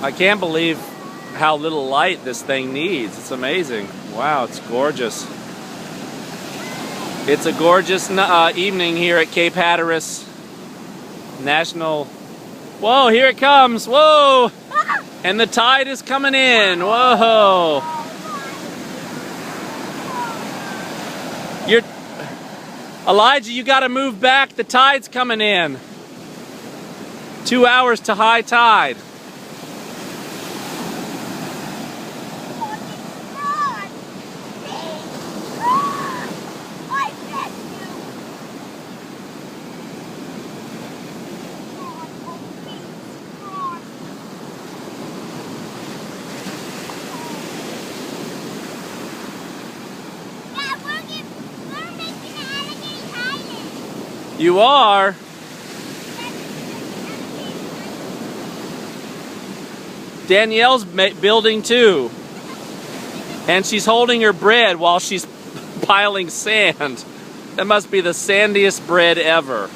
I can't believe how little light this thing needs. It's amazing. Wow, it's gorgeous. It's a gorgeous evening here at Cape Hatteras National. Whoa, here it comes. Whoa! And the tide is coming in. Whoa! Elijah, you got to move back. The tide's coming in. 2 hours to high tide. You are? Danielle's building too. And she's holding her bread while she's piling sand. That must be the sandiest bread ever.